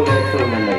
వేస్తూ ఉండండి.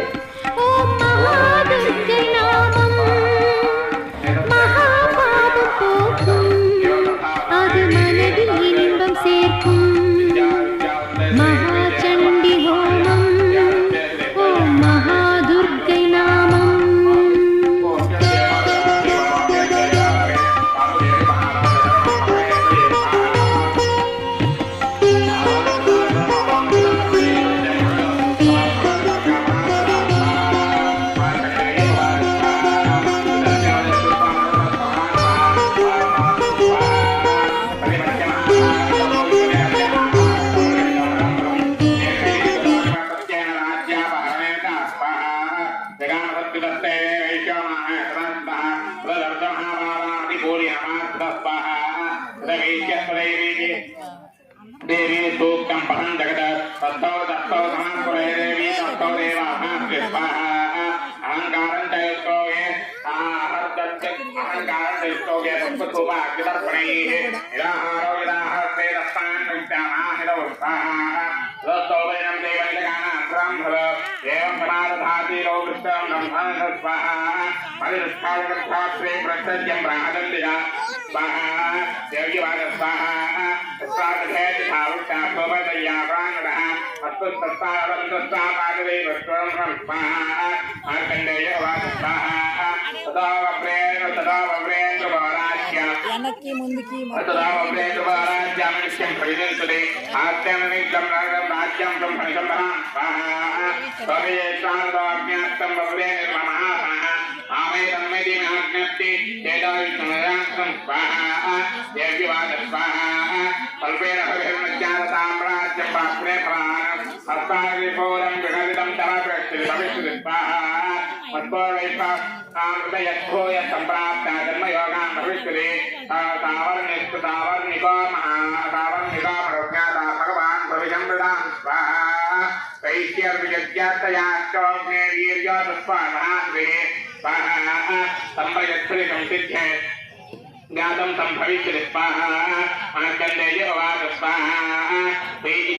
देवी सूक्तं पठन् जगत् तत्तौ दत्तौ समाकुले देवी तत्तौ देवाः स्वाहा अहंकारं तयोगे अहंकारं तयोगे पुष्पधूपा अग्निदर्पणैः इदाहारो इदाहस्ते दत्तान् विद्यामाहिरौ स्वाहा तत्तौ वैनं देवैलगानां ब्रह्मव एवं समादधाति लो वृष्टं ब्रह्मं स्वाहा परिष्ठावगत्थात्रे प्रत्यज्यं ब्राह्मदन्तिजा स्वाहा देव्यवाद स्वाहा स्वादधेति भावुक्ता भवदया प्राणः अस्तुस्तस्तावन्तस्ता पाददेव स्वरं स्वाहा मार्कण्डेयवाद स्वाहा तदा वव्रेन्द्र महाराज्य వెనక్కి ముందుకి तदा वव्रेन्द्र महाराज्य मनुष्यं प्रविदन्तुते आस्त्यनिमित्तं राज्यं ब्रह्मणिशम्भरां स्वाहा स्वमेशान्ताज्ञात्तं वव्रेन्द्र महाः आमे तन्मयि आज्ञप्ति चेदाविष्णुराष्ट्रं स्वाहा देव्यवाद स्वाहा कल्पेन हरिर्मज्ञानताम्राज्य पात्रे प्राण हस्ताग्निपूरं विगलितं चराचरस्य भविष्यति स्वाहा मत्कोवैश्वामृतयत्थोय सम्प्राप्ता जन्मयोगां भविष्यति तावर्णिको महातावर्णिकामरुज्ञाता भगवान् भविषमृतां स्वाहा वैश्यर्विजज्ञातयाश्चोग्ने वीर्योतस्वामहास्वे स्वाहा सम्प्रयच्छ्रितं सिद्धे ज्ञातं सम्भविष्यति स्वाहा मार्कण्डेय उवाच स्वाहा